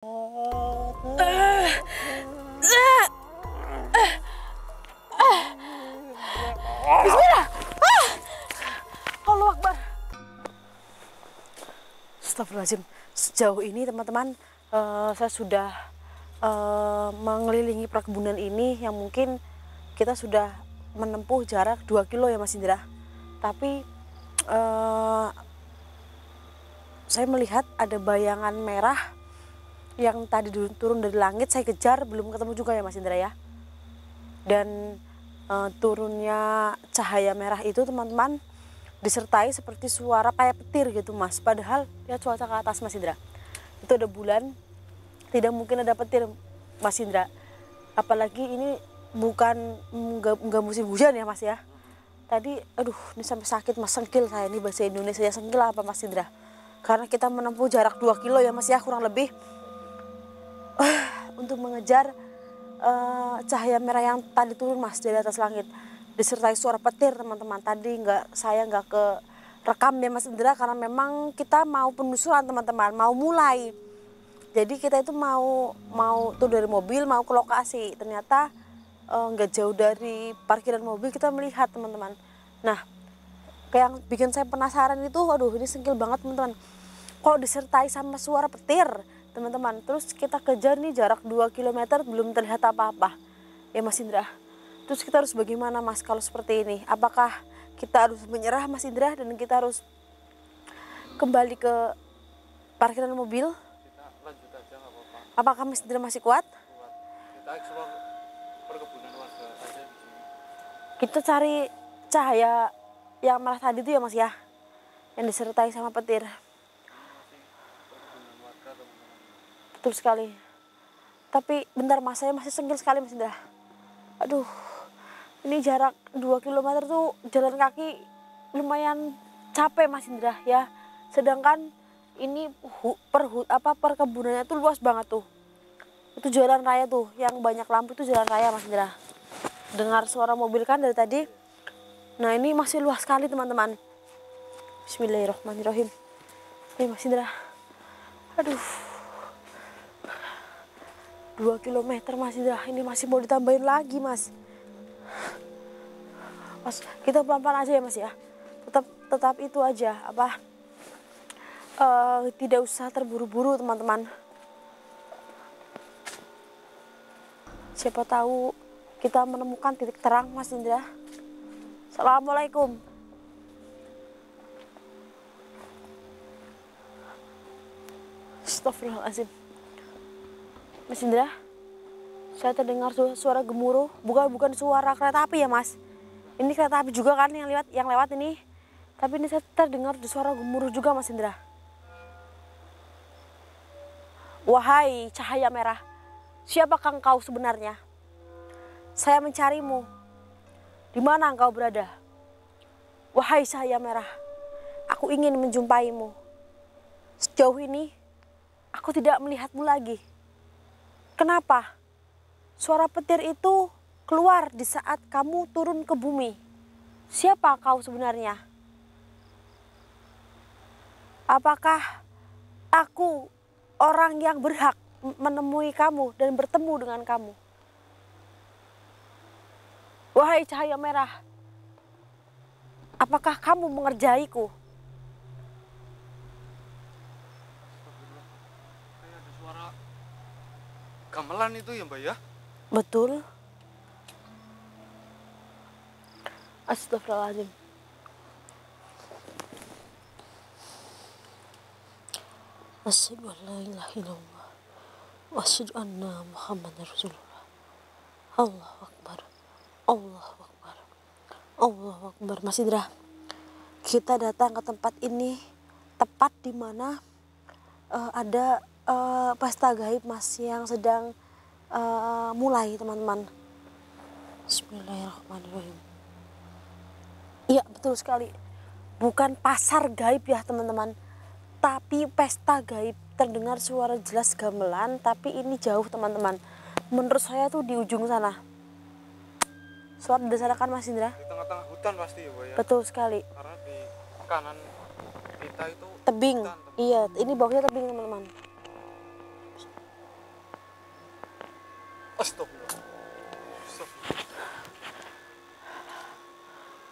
Bismillah. Allahu Akbar. Astagfirullahaladzim. Sejauh ini teman-teman, saya sudah mengelilingi perkebunan ini yang mungkin kita sudah menempuh jarak 2 kilo ya Mas Indra. Tapi saya melihat ada bayangan merah yang tadi turun dari langit. Saya kejar, belum ketemu juga ya Mas Indra ya. Dan turunnya cahaya merah itu teman-teman disertai seperti suara kayak petir gitu Mas. Padahal lihat cuaca ke atas Mas Indra, itu ada bulan, tidak mungkin ada petir Mas Indra. Apalagi ini bukan nggak musim hujan ya Mas ya. Tadi aduh ini sampai sakit Mas, sengkil saya ini, bahasa Indonesia ya sengkil apa Mas Indra. Karena kita menempuh jarak 2 kilo ya Mas ya, kurang lebih untuk mengejar cahaya merah yang tadi turun Mas dari atas langit, disertai suara petir teman-teman. Tadi saya nggak ke rekam ya Mas Indra karena memang kita mau penelusuran teman-teman, mau mulai. Jadi kita itu mau turun dari mobil, mau ke lokasi. Ternyata nggak jauh dari parkiran mobil kita melihat teman-teman. Nah, kayak yang bikin saya penasaran itu, aduh ini sengkil banget teman-teman. Kok disertai sama suara petir teman-teman. Terus kita kejar nih jarak 2 km belum terlihat apa-apa ya Mas Indra. Terus kita harus bagaimana Mas kalau seperti ini? Apakah kita harus menyerah Mas Indra dan kita harus kembali ke parkiran mobil? Kita lanjut aja nggak apa-apa. Apakah Mas Indra masih kuat? Kuat. Kita explore perkebunan warga aja di sini. Kita cari cahaya yang merah tadi itu ya Mas ya, yang disertai sama petir. Perkebunan warga teman-teman. Betul sekali. Tapi bentar Mas, saya masih sengkil sekali Mas Indra. Aduh, ini jarak 2 km tuh jalan kaki lumayan capek Mas Indra ya. Sedangkan ini perkebunannya tuh luas banget tuh. Itu jalan raya tuh, yang banyak lampu itu jalan raya Mas Indra. Dengar suara mobil kan dari tadi. Nah ini masih luas sekali teman-teman. Bismillahirrahmanirrahim. Ini Mas Indra. Aduh. 2 km Mas Indra, ini masih mau ditambahin lagi Mas. Mas, kita pelan-pelan aja ya Mas ya. Tetap itu aja, tidak usah terburu-buru teman-teman. Siapa tahu kita menemukan titik terang Mas Indra. Assalamualaikum. Astagfirullahaladzim. Mas Indra, saya terdengar suara gemuruh, bukan suara kereta api ya Mas. Ini kereta api juga kan yang lewat ini. Tapi ini saya terdengar suara gemuruh juga Mas Indra. Wahai cahaya merah, siapakah engkau sebenarnya? Saya mencarimu. Di mana engkau berada? Wahai cahaya merah, aku ingin menjumpaimu. Sejauh ini, aku tidak melihatmu lagi. Kenapa? Suara petir itu keluar di saat kamu turun ke bumi. Siapa kau sebenarnya? Apakah aku orang yang berhak menemui kamu dan bertemu dengan kamu? Wahai cahaya merah, apakah kamu mengerjaiku? Kayak ada suara gamelan itu ya Mbak ya? Betul. Astagfirullahaladzim. Asyhadu an la ilaha illallah wa asyhadu anna Muhammadar Rasulullah. Allahu Akbar. Allahu Akbar. Allahu Akbar. Mas Indra, kita datang ke tempat ini tepat di mana ada pesta gaib Mas yang sedang mulai teman-teman. Bismillahirrahmanirrahim. Iya betul sekali, bukan pasar gaib ya teman-teman, tapi pesta gaib. Terdengar suara jelas gamelan, tapi ini jauh teman-teman. Menurut saya tuh di ujung sana. Suara di sana kan Mas Indra? Di tengah-tengah hutan pasti ya Mbak ya? Betul sekali. Karena di kanan kita itu Tebing. hutan, Iya, ini bawahnya tebing teman-teman. Astagfirullah.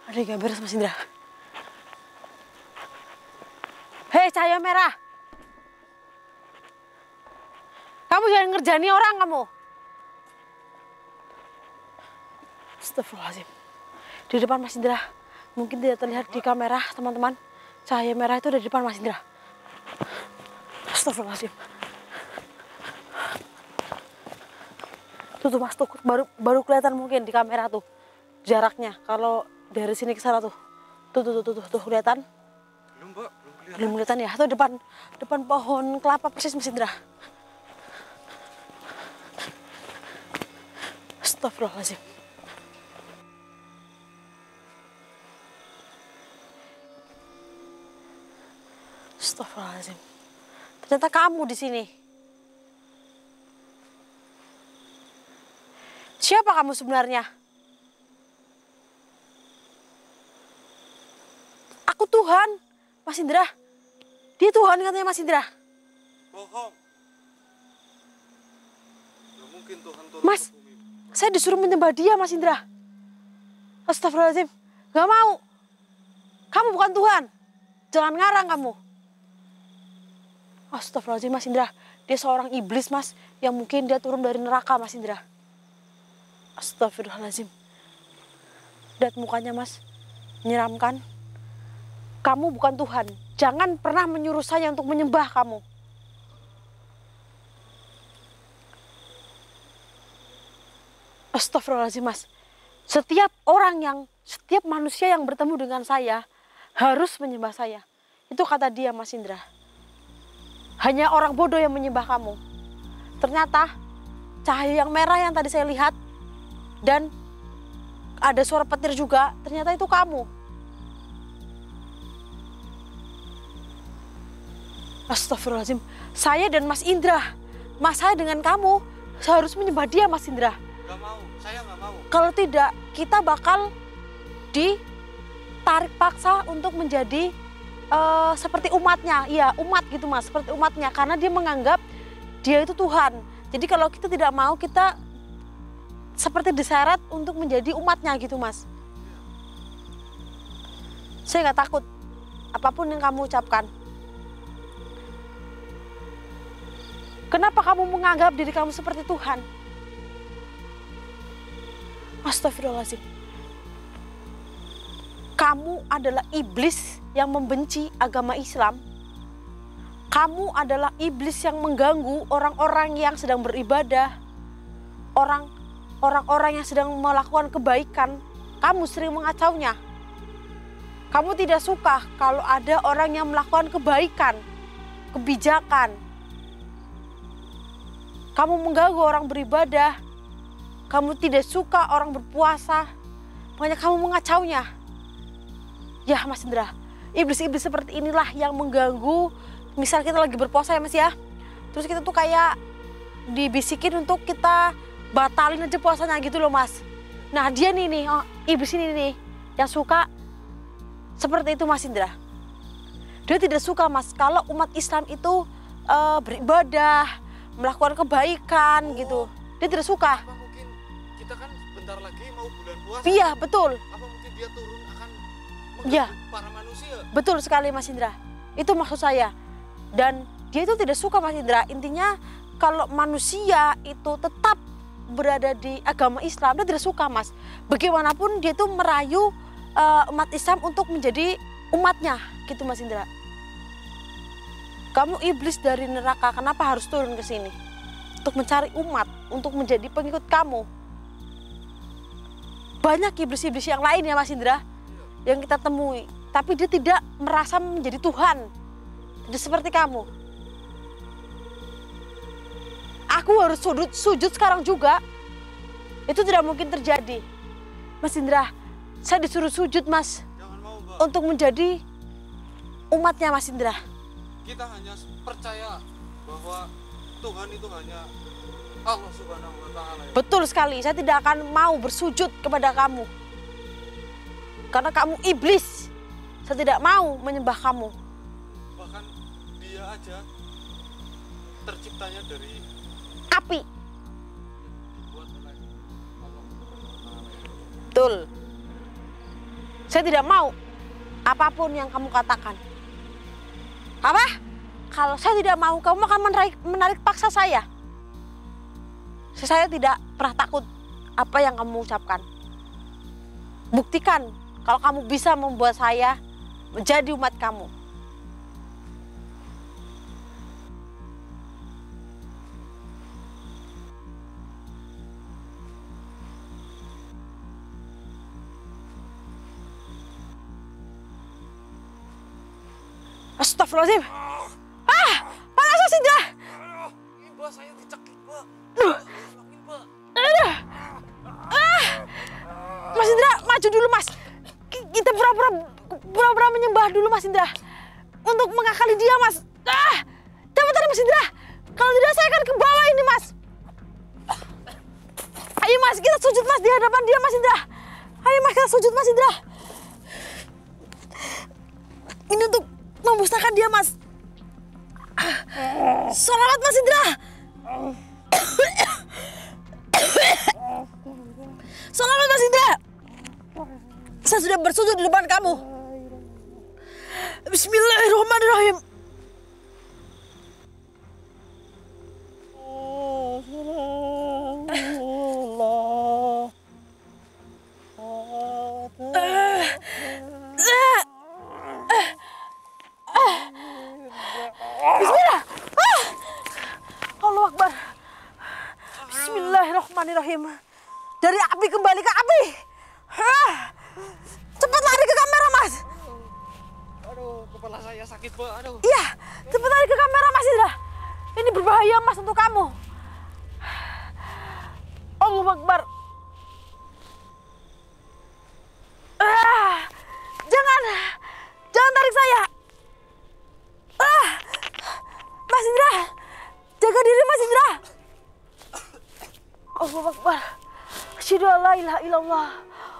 Aduh, gak beres Mas Indra. Hei, cahaya merah. Kamu jangan ngerjani orang kamu. Astagfirullahaladzim. Di depan Mas Indra. Mungkin tidak terlihat di kamera, teman-teman. Cahaya merah itu ada di depan Mas Indra. Astagfirullahaladzim. Tuh Mas, tuh baru kelihatan mungkin di kamera tuh jaraknya. Kalau dari sini ke sana tuh kelihatan? Belum, Mbak, belum kelihatan. Belum kelihatan ya? Itu depan pohon kelapa persis Mas Indra. Astagfirullahaladzim. Astagfirullahaladzim. Ternyata kamu di sini. Siapa kamu sebenarnya? Aku Tuhan, Mas Indra. Dia Tuhan katanya Mas Indra. Bohong. Gak mungkin Tuhan turun Mas, ke bumi. saya disuruh menyembah dia Mas Indra. Astagfirullahaladzim. Gak mau. Kamu bukan Tuhan. Jangan ngarang kamu. Astagfirullahaladzim Mas Indra. Dia seorang iblis Mas. Yang mungkin dia turun dari neraka Mas Indra. Astagfirullahaladzim. Lihat mukanya Mas. Menyeramkan. Kamu bukan Tuhan. Jangan pernah menyuruh saya untuk menyembah kamu. Astagfirullahaladzim Mas. Setiap manusia yang bertemu dengan saya harus menyembah saya. Itu kata dia Mas Indra. Hanya orang bodoh yang menyembah kamu. Ternyata cahaya yang merah yang tadi saya lihat dan ada suara petir juga, ternyata itu kamu. Astagfirullahaladzim. Saya dan Mas Indra, saya dengan kamu harus menyembah dia Mas Indra. Gak mau, saya gak mau. Kalau tidak, kita bakal ditarik paksa untuk menjadi seperti umatnya. Iya, umat gitu Mas, seperti umatnya. Karena dia menganggap dia itu Tuhan. Jadi kalau kita tidak mau, kita seperti diseret untuk menjadi umatnya gitu Mas. Saya nggak takut apapun yang kamu ucapkan. Kenapa kamu menganggap diri kamu seperti Tuhan? Astagfirullahaladzim. Kamu adalah iblis yang membenci agama Islam. Kamu adalah iblis yang mengganggu orang-orang yang sedang beribadah. Orang-orang yang sedang melakukan kebaikan. Kamu sering mengacaunya. Kamu tidak suka kalau ada orang yang melakukan kebaikan, kebijakan. Kamu mengganggu orang beribadah. Kamu tidak suka orang berpuasa. Makanya kamu mengacaunya. Ya Mas Indra, iblis-iblis seperti inilah yang mengganggu. Misal kita lagi berpuasa ya Mas ya. Terus kita tuh kayak dibisikin untuk kita batalin aja puasanya gitu loh Mas. Nah dia nih, iblis ini nih yang suka seperti itu Mas Indra. Dia tidak suka Mas kalau umat Islam itu beribadah, melakukan kebaikan gitu. Dia tidak suka. Apa mungkin kita kan bentar lagi mau bulan puasa? Iya betul. Apa mungkin dia turun akan Iya. mengganggu para manusia? Betul sekali Mas Indra. Itu maksud saya. Dan dia itu tidak suka Mas Indra. Intinya kalau manusia itu tetap berada di agama Islam, dia tidak suka Mas. Bagaimanapun dia itu merayu umat Islam untuk menjadi umatnya gitu Mas Indra. Kamu iblis dari neraka, kenapa harus turun ke sini? Untuk mencari umat, untuk menjadi pengikut kamu. Banyak iblis-iblis yang lain ya Mas Indra, yang kita temui. Tapi dia tidak merasa menjadi Tuhan. Tidak seperti kamu. Aku harus sujud sekarang juga. Itu tidak mungkin terjadi. Mas Indra, saya disuruh sujud Mas. Jangan mau Mbak. Untuk menjadi umatnya Mas Indra. Kita hanya percaya bahwa Tuhan itu hanya Allah Subhanahu wa Ta'ala. Ya. Betul sekali, saya tidak akan mau bersujud kepada kamu. Karena kamu iblis. Saya tidak mau menyembah kamu. Bahkan dia aja terciptanya dari Api. dibuat Betul. Saya tidak mau apapun yang kamu katakan. Apa? Kalau saya tidak mau, kamu akan menarik paksa saya. Saya tidak pernah takut apa yang kamu ucapkan. Buktikan kalau kamu bisa membuat saya menjadi umat kamu. Astagfirullahaladzim. Panas Mas Indra. Mbak, saya dicekik, Mbak. Mbak. Mas Indra, maju dulu Mas. Kita pura-pura menyembah dulu Mas Indra. Untuk mengakali dia Mas. Cepetan Mas Indra. Kalau tidak saya akan ke bawah ini Mas. Ayo Mas, kita sujud Mas di hadapan dia Mas Indra. Ayo Mas, kita sujud Mas Indra. Ini untuk memusnahkan dia Mas. Sholawat Mas Indra. Sholawat Mas Indra. Saya sudah bersujud di depan kamu. Bismillahirrahmanirrahim. Bismillah. Allahu Akbar. Bismillahirrahmanirrahim. Dari api kembali ke api. Cepat lari ke kamera Mas. Aduh, kepala saya sakit, Mbak. Aduh. Iya, cepat lari ke kamera Mas Indra. Ini berbahaya Mas untuk kamu. Allahu Akbar. Jangan tarik saya. Mas Indra, jaga diri Mas Indra. Allahu Akbar. Asyhadu an la ilaha illallah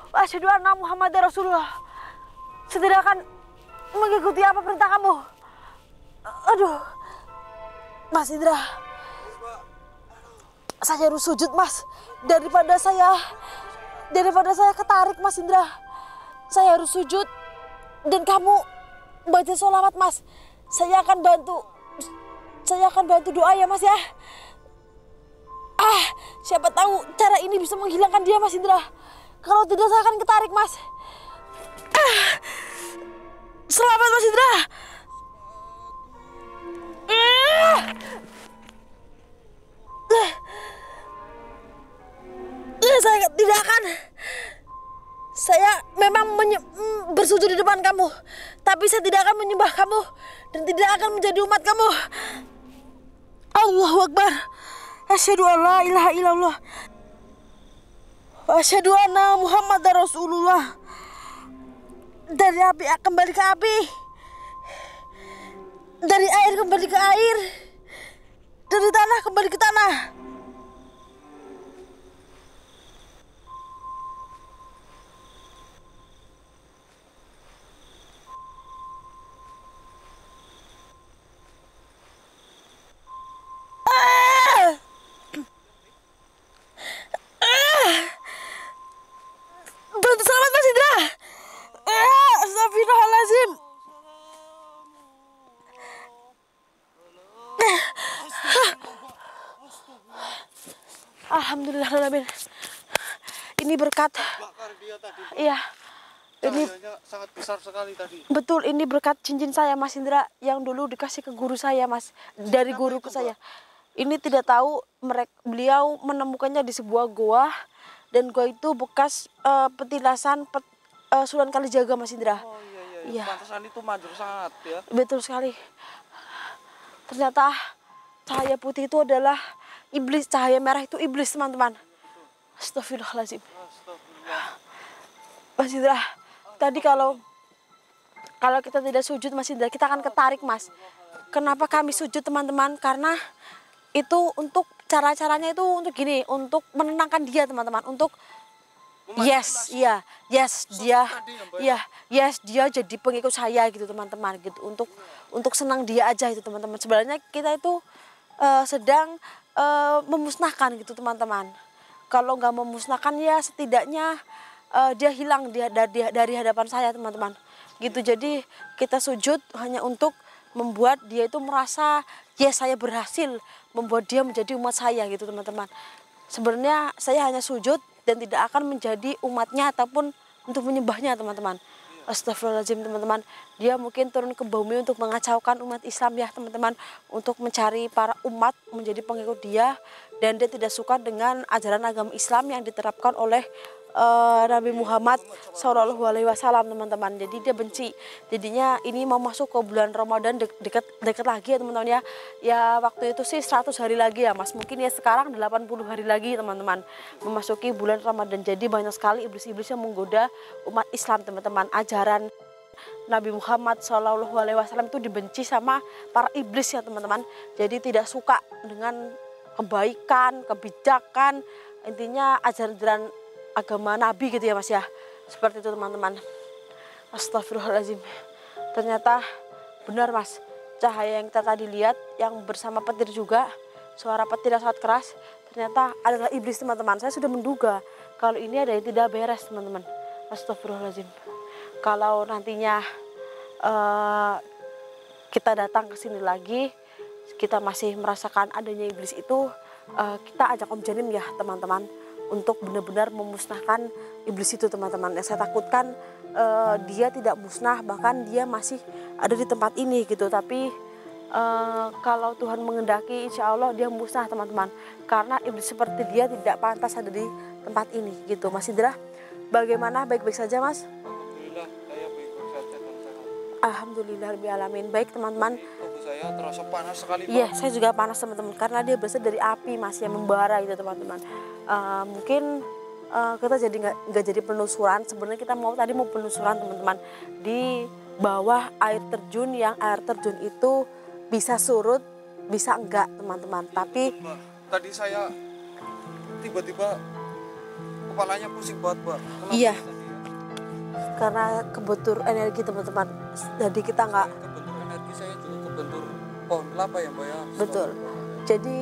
wa asyhadu anna Muhammadar Rasulullah. Saya tidak akan mengikuti apa perintah kamu. Aduh. Mas Indra. Saya harus sujud Mas. Daripada saya ketarik Mas Indra. Saya harus sujud dan kamu baca sholawat Mas. Saya akan bantu doa ya Mas ya. Siapa tahu cara ini bisa menghilangkan dia Mas Indra. Kalau tidak saya akan ketarik Mas. Selamat Mas Indra. Saya tidak akan. Saya memang bersujud di depan kamu, tapi saya tidak akan menyembah kamu dan tidak akan menjadi umat kamu. Allahu Akbar. Asyhadu an la ilaha illallah wa asyhadu anna Muhammadar Rasulullah. Dari api kembali ke api, dari air kembali ke air, dari tanah kembali ke tanah. Bantu selamat Mas Indra. Astagfirullahaladzim. Alhamdulillahirrahmanirrahim. Ini berkat. Bakar dia tadi, Mbak. Iya. Ini Cahayanya sangat besar sekali tadi. betul, ini berkat cincin saya Mas Indra yang dulu dikasih ke guru saya Mas, dari Kenapa guru itu, ke saya. Ini tidak tahu beliau menemukannya di sebuah goa dan goa itu bekas petilasan Sunan Kalijaga Mas Indra. Oh Iya. Pantesan itu manjur sangat ya. Betul sekali. Ternyata cahaya putih itu adalah iblis, cahaya merah itu iblis teman-teman. Astagfirullahaladzim. Astagfirullah. Mas Indra, tadi kalau kita tidak sujud Mas Indra, kita akan ketarik Mas. Kenapa kami sujud teman-teman? Karena itu untuk caranya itu untuk gini, untuk menenangkan dia teman-teman, untuk yes, iya, yes dia, iya, yes dia jadi pengikut saya gitu teman-teman, gitu, untuk senang dia aja itu teman-teman. Sebenarnya kita itu sedang memusnahkan gitu teman-teman. Kalau nggak memusnahkan ya setidaknya dia hilang dari hadapan saya teman-teman. Gitu, jadi kita sujud hanya untuk membuat dia itu merasa ya saya berhasil membuat dia menjadi umat saya gitu teman-teman. Sebenarnya saya hanya sujud dan tidak akan menjadi umatnya ataupun untuk menyembahnya teman-teman. Astagfirullahaladzim teman-teman. Dia mungkin turun ke bumi untuk mengacaukan umat Islam ya teman-teman. Untuk mencari para umat menjadi pengikut dia. Dan dia tidak suka dengan ajaran agama Islam yang diterapkan oleh Nabi Muhammad SAW teman-teman. Jadi dia benci. Jadinya ini mau masuk ke bulan Ramadan dekat lagi ya teman-teman ya. Ya waktu itu sih 100 hari lagi ya Mas. Mungkin ya sekarang 80 hari lagi teman-teman memasuki bulan Ramadan. Jadi banyak sekali iblis-iblis yang menggoda umat Islam teman-teman. Ajaran Nabi Muhammad SAW itu dibenci sama para iblis ya teman-teman. Jadi tidak suka dengan kebaikan, kebijakan, intinya ajaran agama Nabi gitu ya Mas ya. Seperti itu teman-teman. Astagfirullahaladzim. Ternyata benar Mas, cahaya yang kita tadi lihat yang bersama petir juga, suara petir yang sangat keras, ternyata adalah iblis teman-teman. Saya sudah menduga kalau ini ada yang tidak beres teman-teman. Astagfirullahaladzim. Kalau nantinya kita datang ke sini lagi, kita masih merasakan adanya iblis itu, kita ajak Om Janim ya teman-teman untuk benar-benar memusnahkan iblis itu teman-teman. Yang saya takutkan dia tidak musnah, bahkan dia masih ada di tempat ini gitu. Tapi kalau Tuhan mengendaki insya Allah dia musnah teman-teman. Karena iblis seperti dia tidak pantas ada di tempat ini gitu. Mas Indra, bagaimana? Baik-baik saja Mas? Alhamdulillah saya baik-baik saja dan sehat. Alhamdulillahirobbilalamin. Baik teman-teman. Tubuh saya terasa panas sekali Pak. Iya, saya juga panas teman-teman karena dia berasal dari api Mas yang membara gitu teman-teman. Mungkin kita jadi nggak jadi penelusuran. Sebenarnya kita mau penelusuran teman-teman di bawah air terjun, yang air terjun itu bisa surut, bisa enggak teman-teman. Tapi Mbak, tadi saya tiba-tiba kepalanya pusing banget Mbak. Kenapa iya, tadi ya? karena kebentur energi teman-teman. Jadi kita nggak Kebentur energi saya juga kebentur pohon kelapa ya Mbak ya. betul. Jadi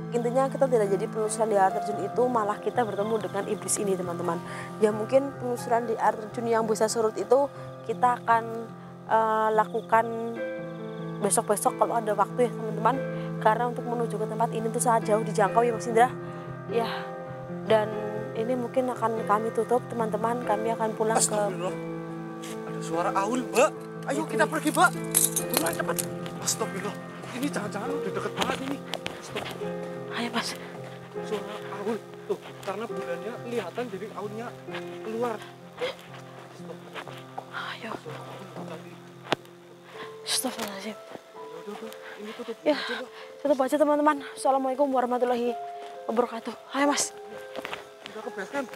intinya kita tidak jadi penelusuran di air terjun itu, malah kita bertemu dengan iblis ini teman-teman. Ya mungkin penelusuran di air terjun yang bisa surut itu kita akan lakukan besok-besok kalau ada waktu ya teman-teman. Karena untuk menuju ke tempat ini tuh sangat jauh dijangkau ya Mas Indra. Ya, dan ini mungkin akan kami tutup teman-teman. Kami akan pulang ke... Astagfirullah. Ada suara aul Mbak. Ayo kita pergi Mbak. Buruan cepat. Astagfirullah. Ini jangan-jangan udah deket banget ini. Astagfirullah. Ayo Mas. Suara aul tuh, karena bulannya kelihatan jadi aulnya keluar. Ayo. Astagfirullahaladzim. Udah, ini tutup Ya, aja Mbak. tutup aja teman-teman. Assalamualaikum warahmatullahi wabarakatuh. Ayo Mas. Udah ke base camp.